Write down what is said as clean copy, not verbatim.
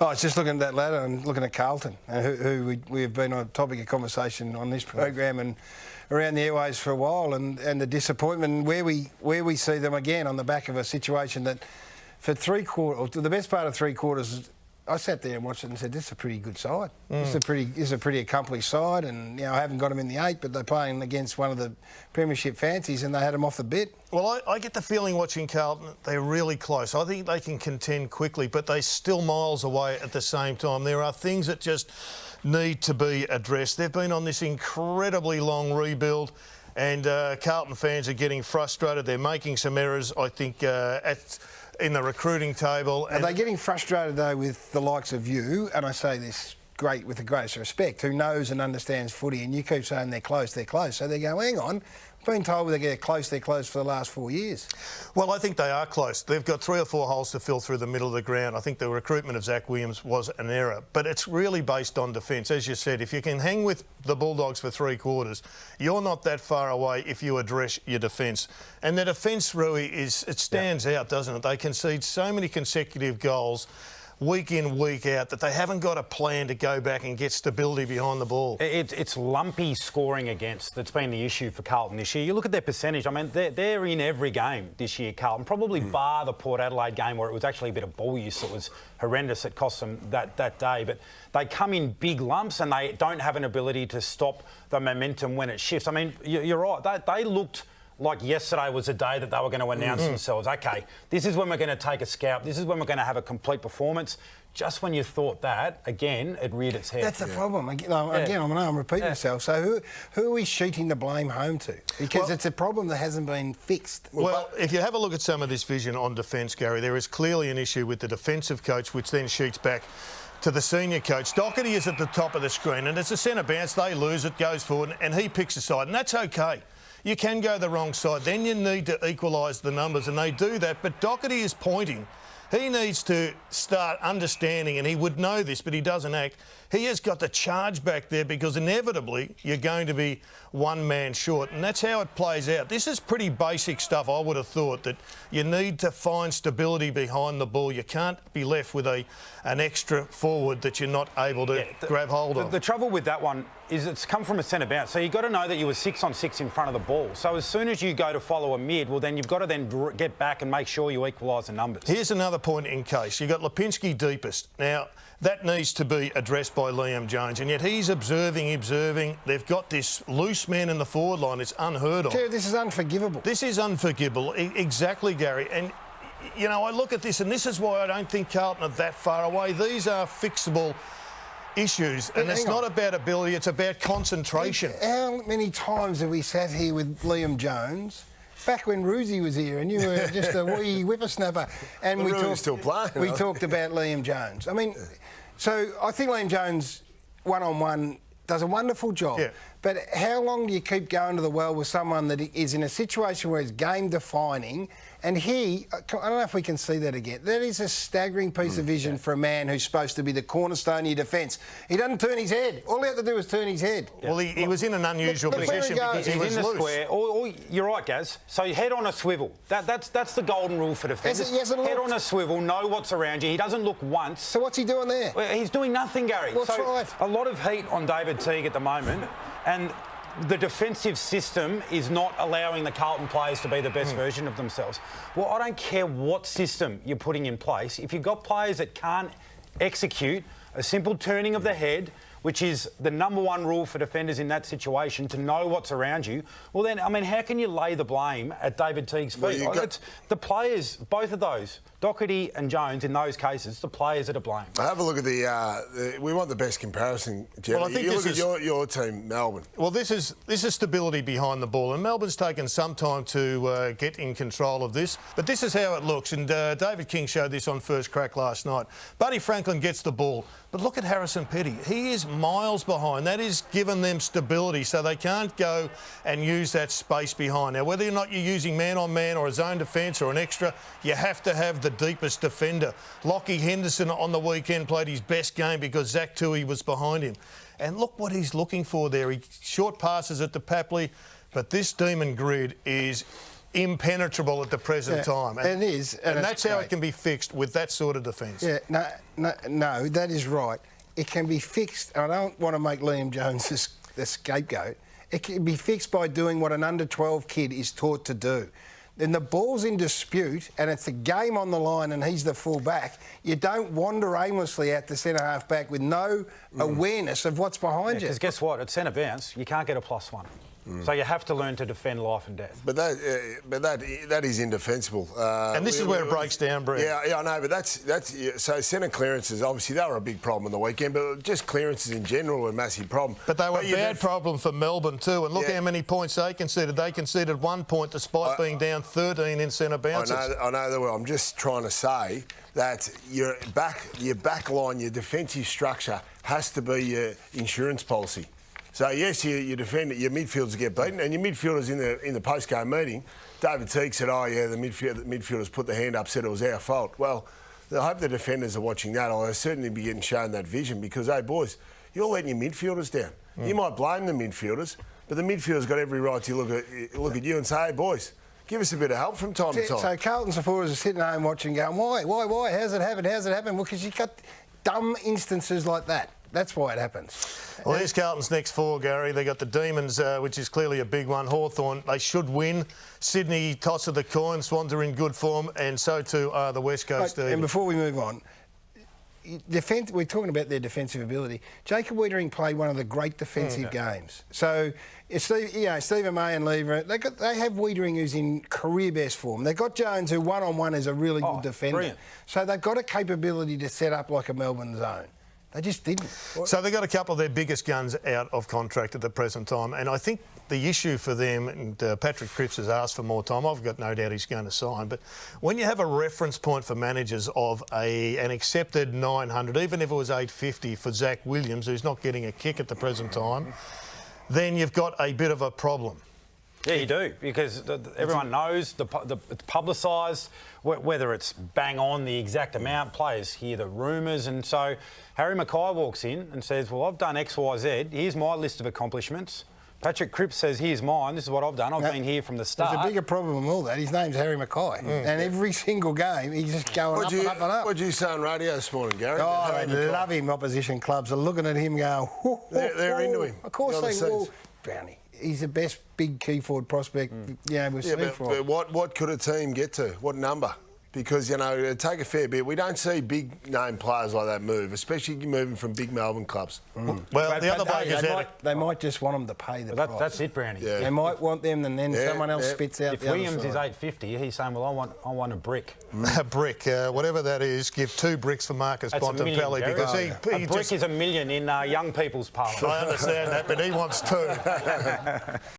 Oh, I was just looking at that ladder and looking at Carlton, who we have been on topic of conversation on this program and around the airways for a while, and the disappointment where we see them again on the back of a situation that for the best part of 3 quarters, I sat there and watched it and said, this is a pretty good side. This is a pretty accomplished side, and I haven't got them in the 8, but they're playing against one of the premiership fancies and they had them off the bit. Well, I get the feeling watching Carlton, they're really close. I think they can contend quickly, but they're still miles away at the same time. There are things that just need to be addressed. They've been on this incredibly long rebuild, and Carlton fans are getting frustrated. They're making some errors, I think, in the recruiting table. Are they getting frustrated, though, with the likes of you, and I say this with the greatest respect, who knows and understands footy, and you keep saying they're close, so they go, hang on, I've been told they're close for the last 4 years. Well, I think they are close. They've got 3 or 4 holes to fill through the middle of the ground. I think the recruitment of Zach Williams was an error, but it's really based on defence. As you said, if you can hang with the Bulldogs for 3 quarters, you're not that far away if you address your defence. And the defence, Rui, it stands out, doesn't it? They concede so many consecutive goals week in, week out, that they haven't got a plan to go back and get stability behind the ball. It's lumpy scoring against that's been the issue for Carlton this year. You look at their percentage, I mean, they're in every game this year, Carlton, probably bar the Port Adelaide game where it was actually a bit of ball use that was horrendous. It cost them that day. But they come in big lumps and they don't have an ability to stop the momentum when it shifts. I mean, you're right. They looked like yesterday was the day that they were going to announce themselves. OK, this is when we're going to take a scalp. This is when we're going to have a complete performance. Just when you thought that, again, it reared its head. That's the problem. Again, I'm repeating myself. So who are we shooting the blame home to? Because it's a problem that hasn't been fixed. Well, if you have a look at some of this vision on defence, Gary, there is clearly an issue with the defensive coach, which then shoots back to the senior coach. Doherty is at the top of the screen, and it's a centre bounce. They lose it, goes forward, and he picks a side, and that's OK. You can go the wrong side. Then you need to equalise the numbers, and they do that. But Doherty is pointing. He needs to start understanding, and he would know this, but he doesn't act. He has got to charge back there because inevitably you're going to be one man short, and that's how it plays out. This is pretty basic stuff, I would have thought, that you need to find stability behind the ball. You can't be left with an extra forward that you're not able to grab hold of. The trouble with that one is it's come from a centre bounce, so you've got to know that you were 6 on 6 in front of the ball. So as soon as you go to follow a mid, well, then you've got to then get back and make sure you equalise the numbers. Here's another point in case. You've got Lipinski deepest. Now, that needs to be addressed by Liam Jones, and yet he's observing. They've got this loose man in the forward line. It's unheard of. This is unforgivable. This is unforgivable. Exactly, Gary. And, you know, I look at this, and this is why I don't think Carlton are that far away. These are fixable issues, and it's not about ability, it's about concentration. How many times have we sat here with Liam Jones back when Roosie was here and you were just a wee whippersnapper, and we talked about Liam Jones. I mean, so I think Liam Jones one-on-one does a wonderful job. Yeah. But how long do you keep going to the well with someone that is in a situation where it's game-defining? And I don't know if we can see that again. That is a staggering piece of vision for a man who's supposed to be the cornerstone of your defence. He doesn't turn his head. All he had to do was turn his head. Well, he was in an unusual position because he was in the loose. square. Or you're right, Gaz. So you head on a swivel. That's the golden rule for defenders. Head on a swivel, know what's around you. He doesn't look once. So what's he doing there? Well, he's doing nothing, Gary. That's right. A lot of heat on David Teague at the moment, and the defensive system is not allowing the Carlton players to be the best version of themselves. Well, I don't care what system you're putting in place. If you've got players that can't execute a simple turning of the head, which is the number one rule for defenders in that situation, to know what's around you, well then, I mean, how can you lay the blame at David Teague's feet? It's the players, both of those, Doherty and Jones, in those cases, the players are to blame. Have a look at we want the best comparison, Jerry. Well, I think you look at your team, Melbourne. Well, this is stability behind the ball, and Melbourne's taken some time to get in control of this. But this is how it looks, and David King showed this on First Crack last night. Buddy Franklin gets the ball, but look at Harrison Petty. He is miles behind. That has given them stability, so they can't go and use that space behind. Now, whether or not you're using man-on-man or a zone defence or an extra, you have to have the deepest defender. Lockie Henderson on the weekend played his best game because Zach Tui was behind him. And look what he's looking for there. He short passes it to Papley, but this demon grid is impenetrable at the present time. It is. And it's that's how great. it can be fixed with that sort of defence. Yeah, no, that is right. It can be fixed. I don't want to make Liam Jones the scapegoat. It can be fixed by doing what an under-12 kid is taught to do. Then the ball's in dispute and it's a game on the line and he's the full back. You don't wander aimlessly out the centre-half back with no awareness of what's behind you. Because guess what? At centre bounce, you can't get a +1. So you have to learn to defend life and death. But that is indefensible. And this is where it breaks down, Brett. Yeah, I know, but that's so centre clearances. Obviously, they were a big problem on the weekend, but just clearances in general were a massive problem. But they were a bad problem for Melbourne too. And look how many points they conceded. They conceded 1 point despite being down 13 in centre bounces. I know they were. I'm just trying to say that your back line, your defensive structure has to be your insurance policy. So yes, you defend it. Your midfielders get beaten, and your midfielders in the post-game meeting, David Teague said, "Oh yeah, the midfielders put the hand up, said it was our fault." Well, I hope the defenders are watching that. I'll certainly be getting shown that vision because, hey boys, you're letting your midfielders down. You might blame the midfielders, but the midfielders got every right to look at you and say, "Hey boys, give us a bit of help from time to time." So Carlton supporters are sitting at home watching, going, "Why? How's it happen? How's it happen?" Well, because you got dumb instances like that. That's why it happens. Well, here's Carlton's next four, Gary. They got the Demons, which is clearly a big one. Hawthorn, they should win. Sydney, toss of the coin. Swans are in good form, and so too are the West Coast Eagles. And before we move on, we're talking about their defensive ability. Jacob Wiedering played one of the great defensive games. So, Stephen May and Lever, they have Wiedering who's in career best form. They've got Jones who one-on-one is a really good defender. Brilliant. So they've got a capability to set up like a Melbourne zone. They just didn't. So they've got a couple of their biggest guns out of contract at the present time. And I think the issue for them, and Patrick Cripps has asked for more time, I've got no doubt he's going to sign, but when you have a reference point for managers of an accepted 900, even if it was 850 for Zach Williams, who's not getting a kick at the present time, then you've got a bit of a problem. Yeah, you do, because everyone knows it's publicised, whether it's bang on the exact amount, players hear the rumours, and so Harry Mackay walks in and says, well, I've done X, Y, Z, here's my list of accomplishments. Patrick Cripps says, here's mine, this is what I've done, I've been here from the start. There's a bigger problem than all that. His name's Harry Mackay. And every single game, he's just going up and up and up. What did you say on radio this morning, Gary? Oh, they love him, opposition clubs are looking at him going, they're into him. Of course they will. Brownie. He's the best big key forward prospect we've seen for him. But what could a team get to? What number? Because, it'd take a fair bit. We don't see big-name players like that move, especially moving from big Melbourne clubs. Well, the other bloke is they might just want them to pay the price. That's it, Brownie. Yeah. They might want them and then someone else spits out If the other Williams is side. 850, he's saying, well, I want a brick. a brick, whatever that is, give 2 bricks for Marcus That's Bontempelli because a brick is $1 million in young people's parliament. I understand that, but he wants 2.